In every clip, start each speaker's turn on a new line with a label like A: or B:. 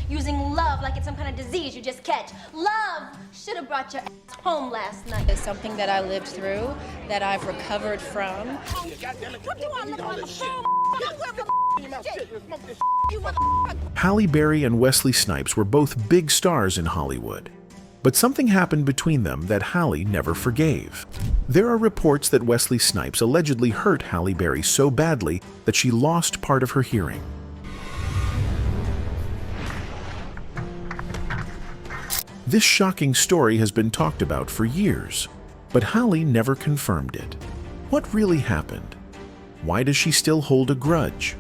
A: using love like it's some kind of disease you just catch. Love should have brought your ass home last night.
B: It's something that I lived through, that I've recovered from.
C: Halle Berry and Wesley Snipes were both big stars in Hollywood. But something happened between them that Halle never forgave. There are reports that Wesley Snipes allegedly hurt Halle Berry so badly that she lost part of her hearing. This shocking story has been talked about for years, but Halle never confirmed it. What really happened? Why does she still hold a grudge?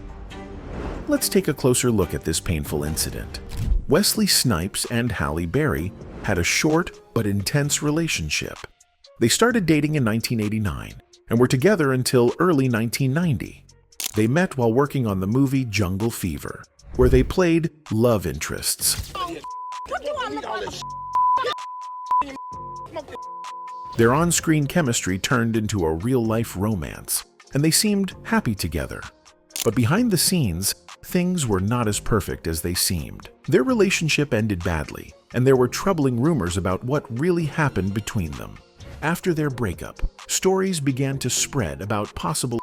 C: Let's take a closer look at this painful incident. Wesley Snipes and Halle Berry had a short but intense relationship. They started dating in 1989 and were together until early 1990. They met while working on the movie Jungle Fever, where they played love interests. Their on-screen chemistry turned into a real-life romance, and they seemed happy together. But behind the scenes, things were not as perfect as they seemed. Their relationship ended badly, and there were troubling rumors about what really happened between them. After their breakup, stories began to spread about possible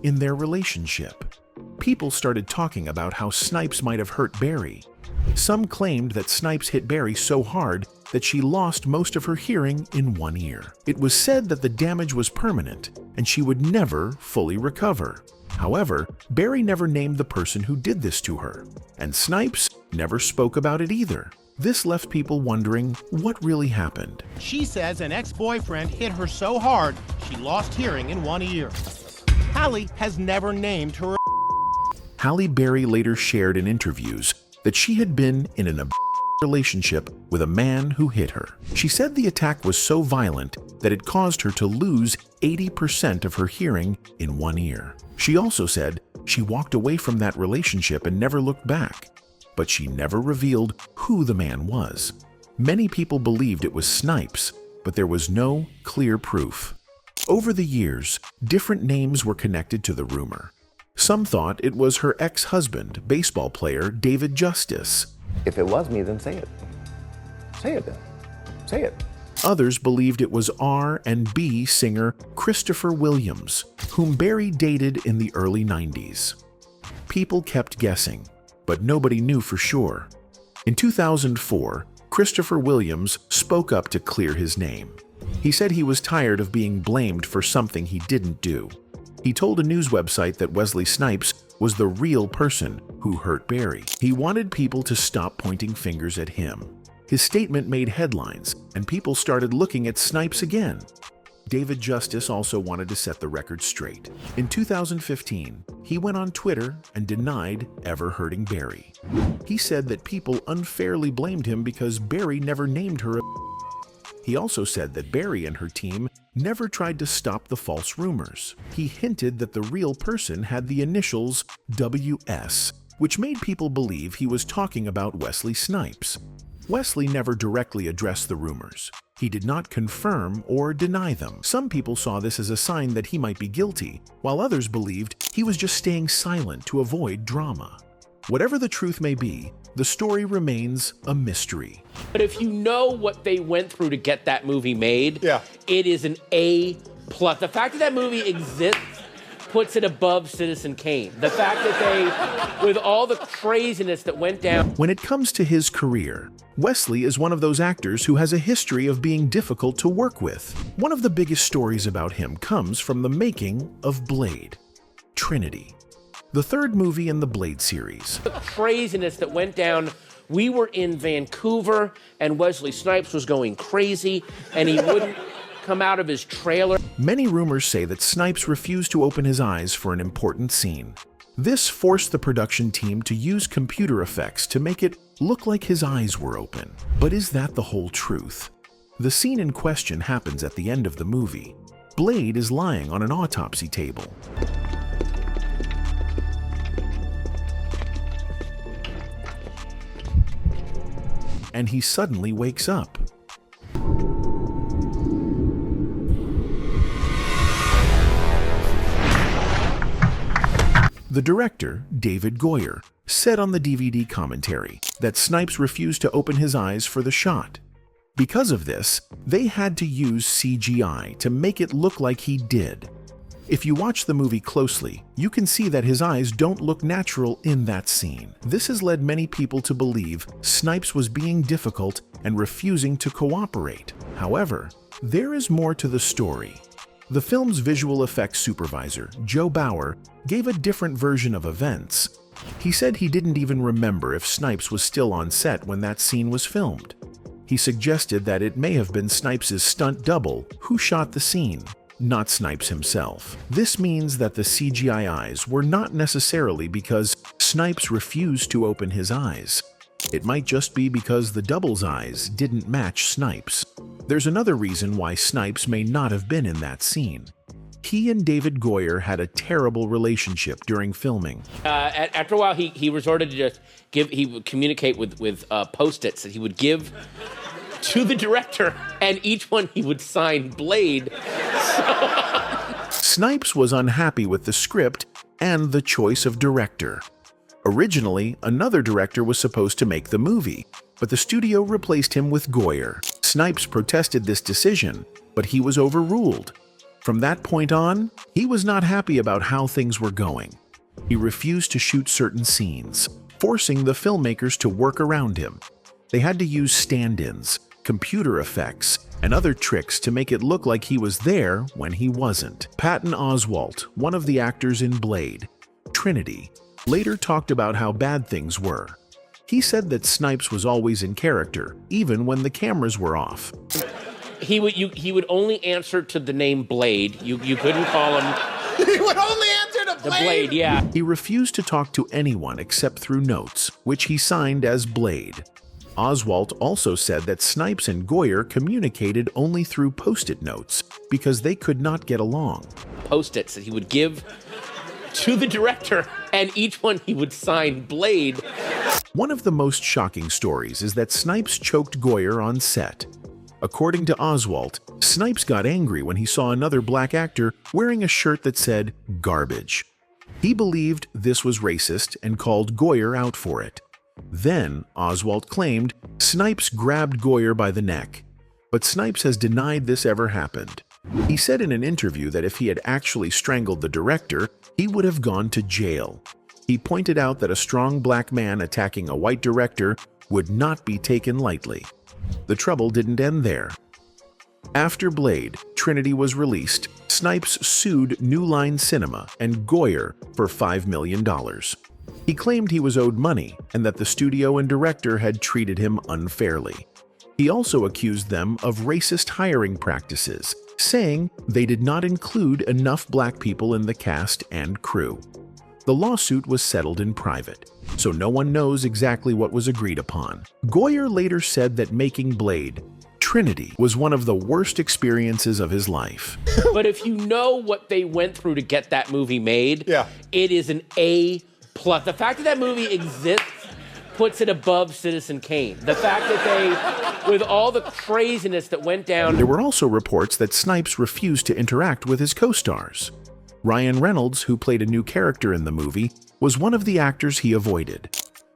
C: in their relationship. People started talking about how Snipes might have hurt Berry. Some claimed that Snipes hit Berry so hard that she lost most of her hearing in one ear. It was said that the damage was permanent and she would never fully recover. However, Berry never named the person who did this to her, and Snipes never spoke about it either. This left people wondering what really happened.
D: She says an ex-boyfriend hit her so hard she lost hearing in one ear. Halle has never named her.
C: Halle Berry later shared in interviews that she had been in an relationship with a man who hit her. She said the attack was so violent that it caused her to lose 80% of her hearing in one ear. She also said she walked away from that relationship and never looked back, but she never revealed who the man was. Many people believed it was Snipes, but there was no clear proof. Over the years, different names were connected to the rumor. Some thought it was her ex-husband, baseball player David Justice.
E: If it was me, then say it. Say it then. Say it.
C: Others believed it was R&B singer Christopher Williams, whom Berry dated in the early 90s. People kept guessing, but nobody knew for sure. In 2004, Christopher Williams spoke up to clear his name. He said he was tired of being blamed for something he didn't do. He told a news website that Wesley Snipes was the real person who hurt Berry. He wanted people to stop pointing fingers at him. His statement made headlines, and people started looking at Snipes again. David Justice also wanted to set the record straight. In 2015, he went on Twitter and denied ever hurting Berry. He said that people unfairly blamed him because Berry never named her. He also said that Berry and her team never tried to stop the false rumors. He hinted that the real person had the initials WS, which made people believe he was talking about Wesley Snipes. Wesley never directly addressed the rumors. He did not confirm or deny them. Some people saw this as a sign that he might be guilty, while others believed he was just staying silent to avoid drama. Whatever the truth may be, the story remains a mystery.
F: But if you know what they went through to get that movie made, it is an A+. The fact that that movie exists puts it above Citizen Kane. The fact that they, with all the craziness that went down.
C: When it comes to his career, Wesley is one of those actors who has a history of being difficult to work with. One of the biggest stories about him comes from the making of Blade, Trinity, the third movie in the Blade series.
F: The craziness that went down. We were in Vancouver, and Wesley Snipes was going crazy, and he wouldn't come out of his trailer.
C: Many rumors say that Snipes refused to open his eyes for an important scene. This forced the production team to use computer effects to make it look like his eyes were open. But is that the whole truth? The scene in question happens at the end of the movie. Blade is lying on an autopsy table. And he suddenly wakes up. The The director, David Goyer, said on the DVD commentary that Snipes refused to open his eyes for the shot. Because of this, they had to use CGI to make it look like he did. If you watch the movie closely, you can see that his eyes don't look natural in that scene. This has led many people to believe Snipes was being difficult and refusing to cooperate. However, there is more to the story. The film's visual effects supervisor, Joe Bauer, gave a different version of events. He said he didn't even remember if Snipes was still on set when that scene was filmed. He suggested that it may have been Snipes' stunt double who shot the scene, not Snipes himself. This means that the CGI eyes were not necessarily because Snipes refused to open his eyes. It might just be because the double's eyes didn't match Snipes. There's another reason why Snipes may not have been in that scene. He and David Goyer had a terrible relationship during filming.
F: After a while, he resorted to just he would communicate with Post-its that he would give to the director, and each one he would sign Blade.
C: Snipes was unhappy with the script and the choice of director. Originally, another director was supposed to make the movie, but the studio replaced him with Goyer. Snipes protested this decision, but he was overruled. From that point on, he was not happy about how things were going. He refused to shoot certain scenes, forcing the filmmakers to work around him. They had to use stand-ins, computer effects, and other tricks to make it look like he was there when he wasn't. Patton Oswalt, one of the actors in Blade, Trinity, later talked about how bad things were. He said that Snipes was always in character, even when the cameras were off.
F: He would only answer to the name Blade. You couldn't call him.
D: He would only answer to
F: The Blade, yeah.
C: He refused to talk to anyone except through notes, which he signed as Blade. Oswalt also said that Snipes and Goyer communicated only through Post-it notes because they could not get along.
F: Post-its that he would give to the director, and each one he would sign Blade.
C: One of the most shocking stories is that Snipes choked Goyer on set. According to Oswalt, Snipes got angry when he saw another black actor wearing a shirt that said "garbage." He believed this was racist and called Goyer out for it. Then, Oswalt claimed Snipes grabbed Goyer by the neck, but Snipes has denied this ever happened. He said in an interview that if he had actually strangled the director, he would have gone to jail. He pointed out that a strong black man attacking a white director would not be taken lightly. The trouble didn't end there. After Blade, Trinity was released, Snipes sued New Line Cinema and Goyer for $5 million. He claimed he was owed money and that the studio and director had treated him unfairly. He also accused them of racist hiring practices, saying they did not include enough black people in the cast and crew. The lawsuit was settled in private, so no one knows exactly what was agreed upon. Goyer later said that making Blade, Trinity, was one of the worst experiences of his life.
F: But if you know what they went through to get that movie made, it is an A+. The fact that that movie exists puts it above Citizen Kane. The fact that they, with all the craziness that went down...
C: There were also reports that Snipes refused to interact with his co-stars. Ryan Reynolds, who played a new character in the movie, was one of the actors he avoided.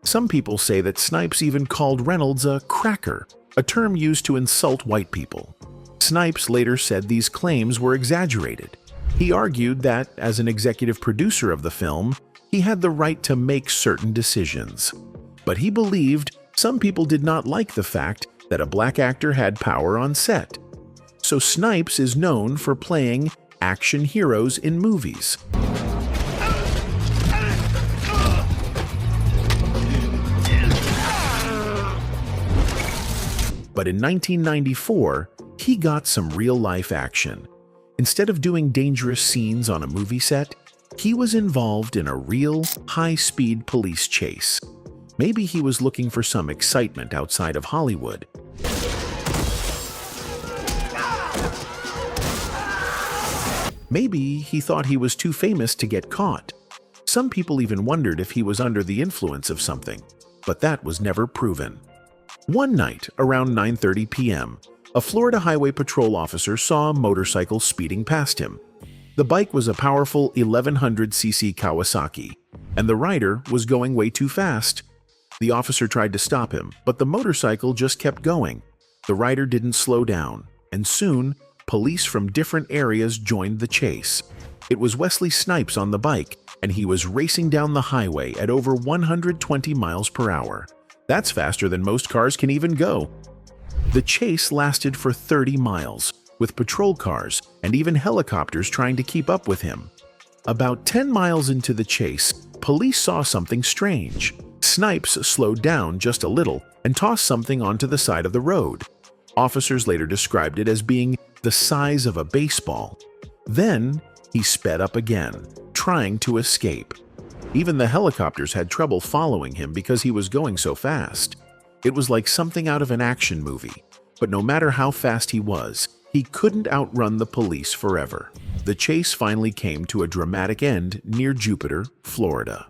C: Some people say that Snipes even called Reynolds a cracker, a term used to insult white people. Snipes later said these claims were exaggerated. He argued that, as an executive producer of the film, he had the right to make certain decisions. But he believed some people did not like the fact that a black actor had power on set. So Snipes is known for playing action heroes in movies. But in 1994, he got some real-life action. Instead of doing dangerous scenes on a movie set, he was involved in a real, high-speed police chase. Maybe he was looking for some excitement outside of Hollywood. Maybe he thought he was too famous to get caught. Some people even wondered if he was under the influence of something, but that was never proven. One night, around 9:30 p.m., a Florida Highway Patrol officer saw a motorcycle speeding past him. The bike was a powerful 1100cc Kawasaki, and the rider was going way too fast. The officer tried to stop him, but the motorcycle just kept going. The rider didn't slow down, and soon, police from different areas joined the chase. It was Wesley Snipes on the bike, and he was racing down the highway at over 120 miles per hour. That's faster than most cars can even go. The chase lasted for 30 miles, with patrol cars and even helicopters trying to keep up with him. About 10 miles into the chase, police saw something strange. Snipes slowed down just a little and tossed something onto the side of the road. Officers later described it as being the size of a baseball. Then, he sped up again, trying to escape. Even the helicopters had trouble following him because he was going so fast. It was like something out of an action movie, but no matter how fast he was, he couldn't outrun the police forever. The chase finally came to a dramatic end near Jupiter, Florida.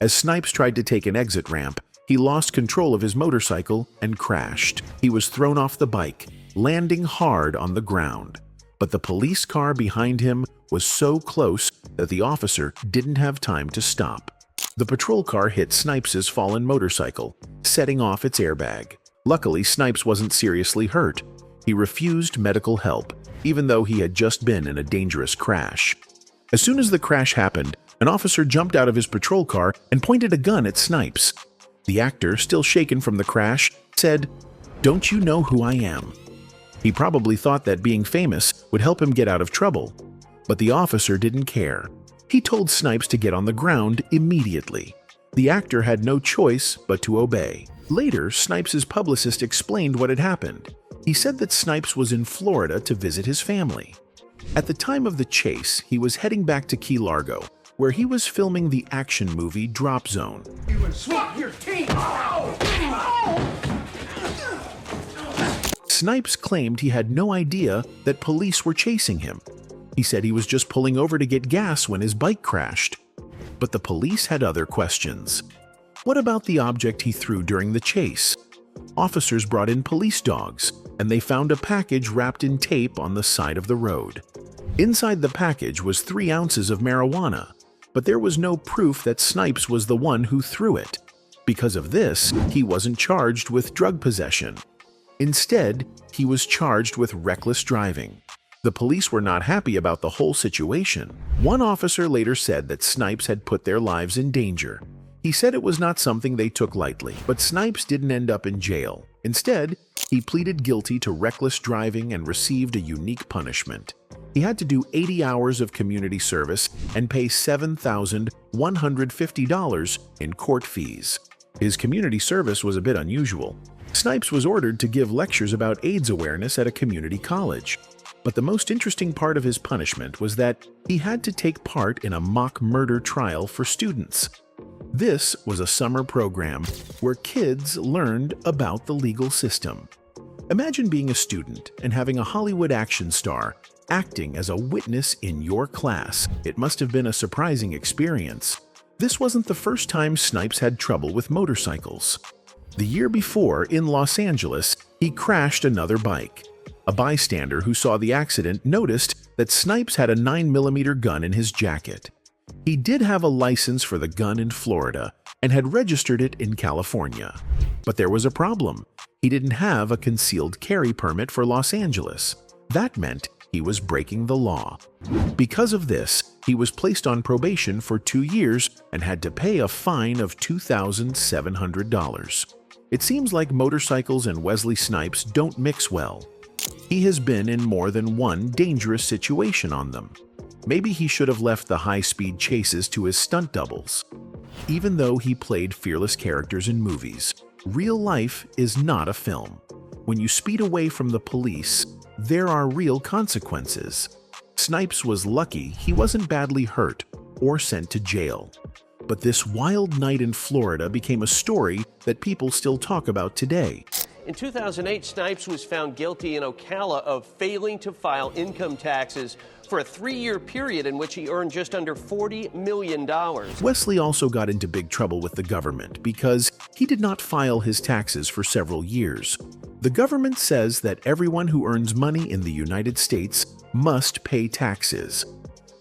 C: As Snipes tried to take an exit ramp, he lost control of his motorcycle and crashed. He was thrown off the bike, landing hard on the ground. But the police car behind him was so close that the officer didn't have time to stop. The patrol car hit Snipes' fallen motorcycle, setting off its airbag. Luckily, Snipes wasn't seriously hurt. He refused medical help, even though he had just been in a dangerous crash. As soon as the crash happened, an officer jumped out of his patrol car and pointed a gun at Snipes. The actor, still shaken from the crash, said, "Don't you know who I am?" He probably thought that being famous would help him get out of trouble. But the officer didn't care. He told Snipes to get on the ground immediately. The actor had no choice but to obey. Later, Snipes' publicist explained what had happened. He said that Snipes was in Florida to visit his family. At the time of the chase, he was heading back to Key Largo, where he was filming the action movie Drop Zone. Snipes claimed he had no idea that police were chasing him. He said he was just pulling over to get gas when his bike crashed. But the police had other questions. What about the object he threw during the chase? Officers brought in police dogs, and they found a package wrapped in tape on the side of the road. Inside the package was 3 ounces of marijuana, but there was no proof that Snipes was the one who threw it. Because of this, he wasn't charged with drug possession. Instead, he was charged with reckless driving. The police were not happy about the whole situation. One officer later said that Snipes had put their lives in danger. He said it was not something they took lightly, but Snipes didn't end up in jail. Instead, he pleaded guilty to reckless driving and received a unique punishment. He had to do 80 hours of community service and pay $7,150 in court fees. His community service was a bit unusual. Snipes was ordered to give lectures about AIDS awareness at a community college. But the most interesting part of his punishment was that he had to take part in a mock murder trial for students. This was a summer program where kids learned about the legal system. Imagine being a student and having a Hollywood action star acting as a witness in your class. It must have been a surprising experience. This wasn't the first time Snipes had trouble with motorcycles. The year before, in Los Angeles, he crashed another bike. A bystander who saw the accident noticed that Snipes had a 9mm gun in his jacket. He did have a license for the gun in Florida and had registered it in California. But there was a problem. He didn't have a concealed carry permit for Los Angeles. That meant he was breaking the law. Because of this, he was placed on probation for 2 years and had to pay a fine of $2,700. It seems like motorcycles and Wesley Snipes don't mix well. He has been in more than one dangerous situation on them. Maybe he should have left the high-speed chases to his stunt doubles. Even though he played fearless characters in movies, real life is not a film. When you speed away from the police, there are real consequences. Snipes was lucky he wasn't badly hurt or sent to jail. But this wild night in Florida became a story that people still talk about today.
G: In 2008, Snipes was found guilty in Ocala of failing to file income taxes for a 3-year period in which he earned just under $40 million.
C: Wesley also got into big trouble with the government because he did not file his taxes for several years. The government says that everyone who earns money in the United States must pay taxes.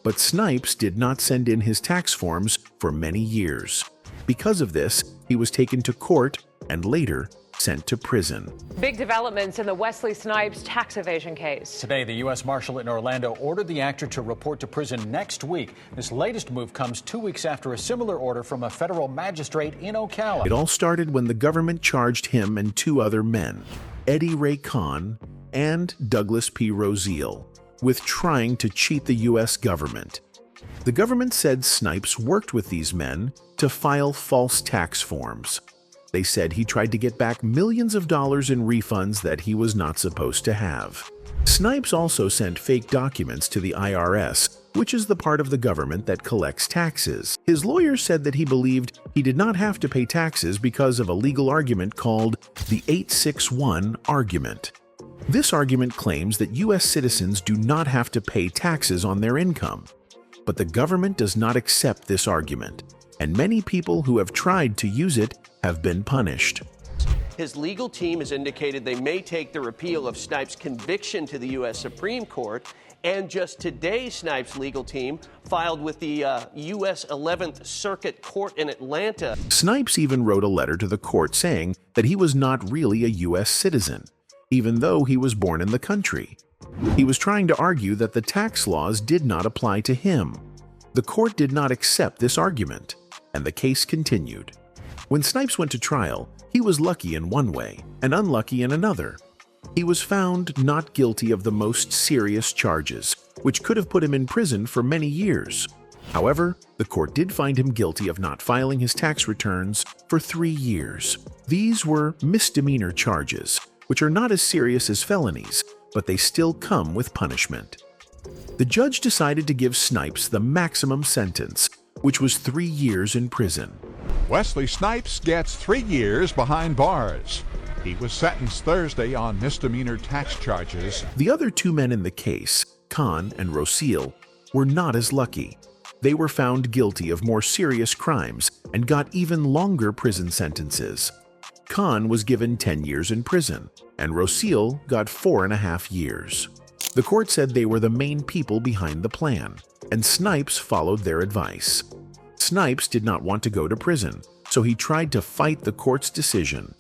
C: But Snipes did not send in his tax forms for many years. Because of this, he was taken to court and later sent to prison.
H: Big developments in the Wesley Snipes tax evasion case.
I: Today, the U.S. Marshal in Orlando ordered the actor to report to prison next week. This latest move comes 2 weeks after a similar order from a federal magistrate in Ocala.
C: It all started when the government charged him and 2 other men, Eddie Ray Kahn and Douglas P. Rosiel, with trying to cheat the U.S. government. The government said Snipes worked with these men to file false tax forms. They said he tried to get back millions of dollars in refunds that he was not supposed to have. Snipes also sent fake documents to the IRS, which is the part of the government that collects taxes. His lawyer said that he believed he did not have to pay taxes because of a legal argument called the 861 argument. This argument claims that U.S. citizens do not have to pay taxes on their income. But the government does not accept this argument, and many people who have tried to use it have been punished.
G: His legal team has indicated they may take the repeal of Snipes' conviction to the U.S. Supreme Court. And just today, Snipes' legal team filed with the U.S. 11th Circuit Court in Atlanta.
C: Snipes even wrote a letter to the court saying that he was not really a U.S. citizen, even though he was born in the country. He was trying to argue that the tax laws did not apply to him. The court did not accept this argument, and the case continued. When Snipes went to trial, he was lucky in one way and unlucky in another. He was found not guilty of the most serious charges, which could have put him in prison for many years. However, the court did find him guilty of not filing his tax returns for 3 years. These were misdemeanor charges, which are not as serious as felonies, but they still come with punishment. The judge decided to give Snipes the maximum sentence, which was 3 years in prison.
J: Wesley Snipes gets 3 years behind bars. He was sentenced Thursday on misdemeanor tax charges.
C: The other 2 men in the case, Kahn and Rosiel, were not as lucky. They were found guilty of more serious crimes and got even longer prison sentences. Kahn was given 10 years in prison, and Rosiel got 4.5 years. The court said they were the main people behind the plan, and Snipes followed their advice. Snipes did not want to go to prison, so he tried to fight the court's decision.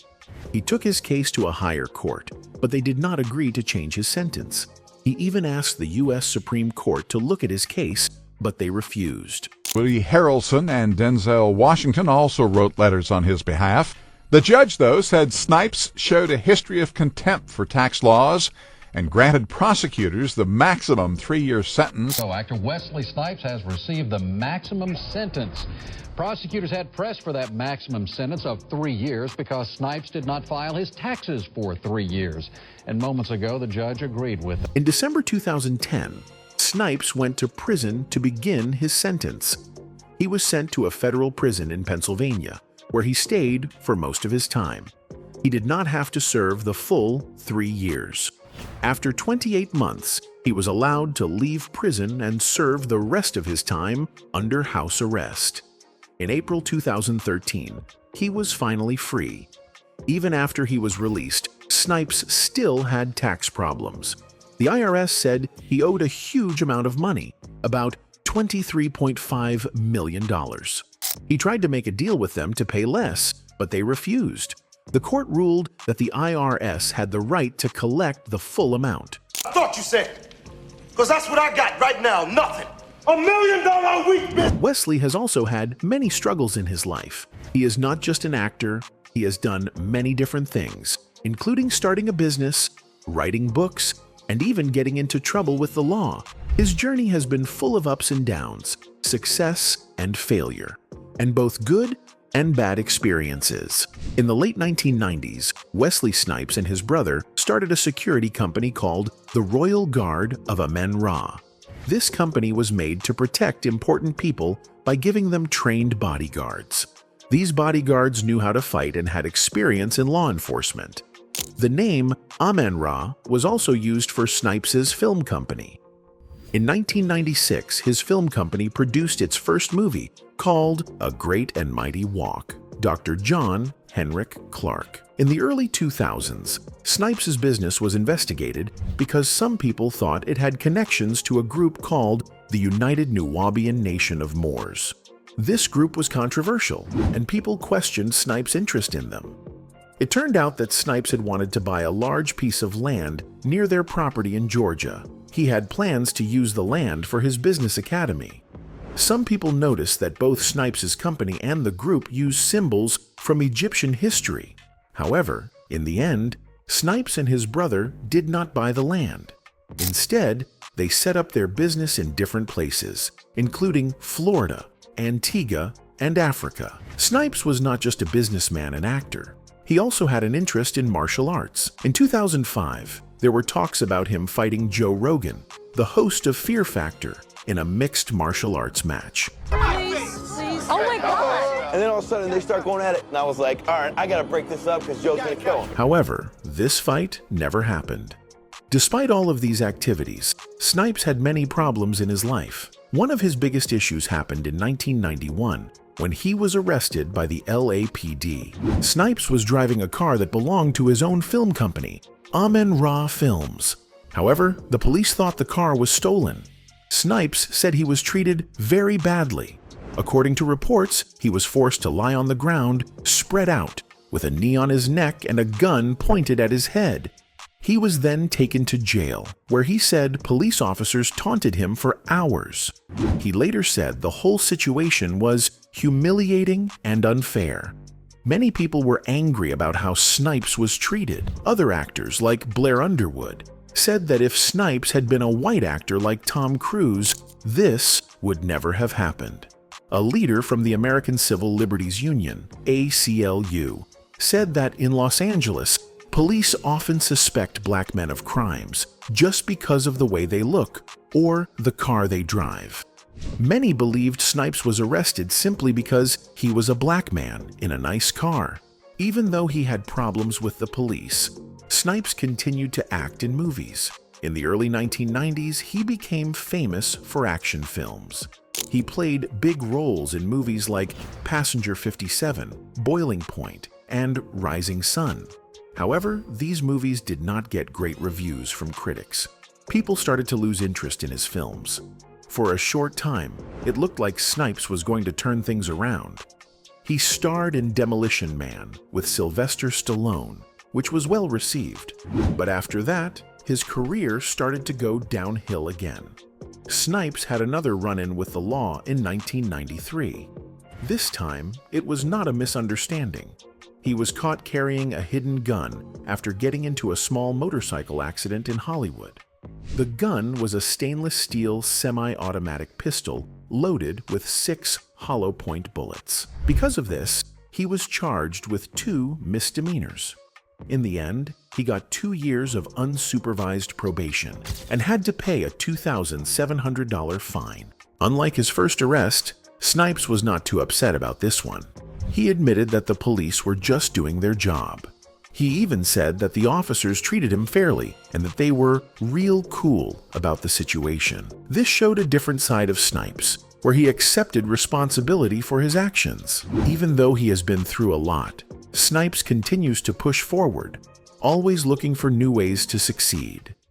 C: He took his case to a higher court, but they did not agree to change his sentence. He even asked the U.S. Supreme Court to look at his case, but they refused.
J: Woody Harrelson and Denzel Washington also wrote letters on his behalf. The judge, though, said Snipes showed a history of contempt for tax laws and granted prosecutors the maximum 3-year sentence.
K: So actor Wesley Snipes has received the maximum sentence. Prosecutors had pressed for that maximum sentence of 3 years because Snipes did not file his taxes for 3 years. And moments ago, the judge agreed with it.
C: In December 2010, Snipes went to prison to begin his sentence. He was sent to a federal prison in Pennsylvania, where he stayed for most of his time. He did not have to serve the full 3 years. After 28 months, he was allowed to leave prison and serve the rest of his time under house arrest. In April 2013, he was finally free. Even after he was released, Snipes still had tax problems. The IRS said he owed a huge amount of money, about $23.5 million. He tried to make a deal with them to pay less, but they refused. The court ruled that the IRS had the right to collect the full amount.
L: I thought you said, because that's what I got right now, nothing. $1 million a week, bitch!
C: Wesley has also had many struggles in his life. He is not just an actor, he has done many different things, including starting a business, writing books, and even getting into trouble with the law. His journey has been full of ups and downs, success and failure, and both good and bad experiences. In the late 1990s, Wesley Snipes and his brother started a security company called the Royal Guard of Amen-Ra. This company was made to protect important people by giving them trained bodyguards. These bodyguards knew how to fight and had experience in law enforcement. The name Amen-Ra was also used for Snipes' film company. In 1996, his film company produced its first movie, called A Great and Mighty Walk, Dr. John Henrik Clark. In the early 2000s, Snipes' business was investigated because some people thought it had connections to a group called the United Nuwaubian Nation of Moors. This group was controversial, and people questioned Snipes' interest in them. It turned out that Snipes had wanted to buy a large piece of land near their property in Georgia. He had plans to use the land for his business academy. Some people noticed that both Snipes' company and the group used symbols from Egyptian history. However, in the end, Snipes and his brother did not buy the land. Instead, they set up their business in different places, including Florida, Antigua, and Africa. Snipes was not just a businessman and actor. He also had an interest in martial arts. In 2005, there were talks about him fighting Joe Rogan, the host of Fear Factor, in a mixed martial arts match.
A: Please. Oh my God!
E: And then all of a sudden they start going at it, and I was like, all right, I gotta break this up because Joe's gonna kill him.
C: However, this fight never happened. Despite all of these activities, Snipes had many problems in his life. One of his biggest issues happened in 1991 when he was arrested by the LAPD. Snipes was driving a car that belonged to his own film company, Amen-Ra Films. However, the police thought the car was stolen. Snipes said he was treated very badly. According to reports, he was forced to lie on the ground, spread out, with a knee on his neck and a gun pointed at his head. He was then taken to jail, where he said police officers taunted him for hours. He later said the whole situation was humiliating and unfair. Many people were angry about how Snipes was treated. Other actors, like Blair Underwood, said that if Snipes had been a white actor like Tom Cruise, this would never have happened. A leader from the American Civil Liberties Union, ACLU, said that in Los Angeles, police often suspect black men of crimes just because of the way they look or the car they drive. Many believed Snipes was arrested simply because he was a black man in a nice car. Even though he had problems with the police, Snipes continued to act in movies. In the early 1990s, he became famous for action films. He played big roles in movies like Passenger 57, Boiling Point, and Rising Sun. However, these movies did not get great reviews from critics. People started to lose interest in his films. For a short time, it looked like Snipes was going to turn things around. He starred in Demolition Man with Sylvester Stallone, which was well received. But after that, his career started to go downhill again. Snipes had another run-in with the law in 1993. This time, it was not a misunderstanding. He was caught carrying a hidden gun after getting into a small motorcycle accident in Hollywood. The gun was a stainless steel semi-automatic pistol loaded with 6 hollow-point bullets. Because of this, he was charged with 2 misdemeanors. In the end, he got 2 years of unsupervised probation and had to pay a $2,700 fine. Unlike his first arrest, Snipes was not too upset about this one. He admitted that the police were just doing their job. He even said that the officers treated him fairly and that they were real cool about the situation. This showed a different side of Snipes, where he accepted responsibility for his actions. Even though he has been through a lot, Snipes continues to push forward, always looking for new ways to succeed.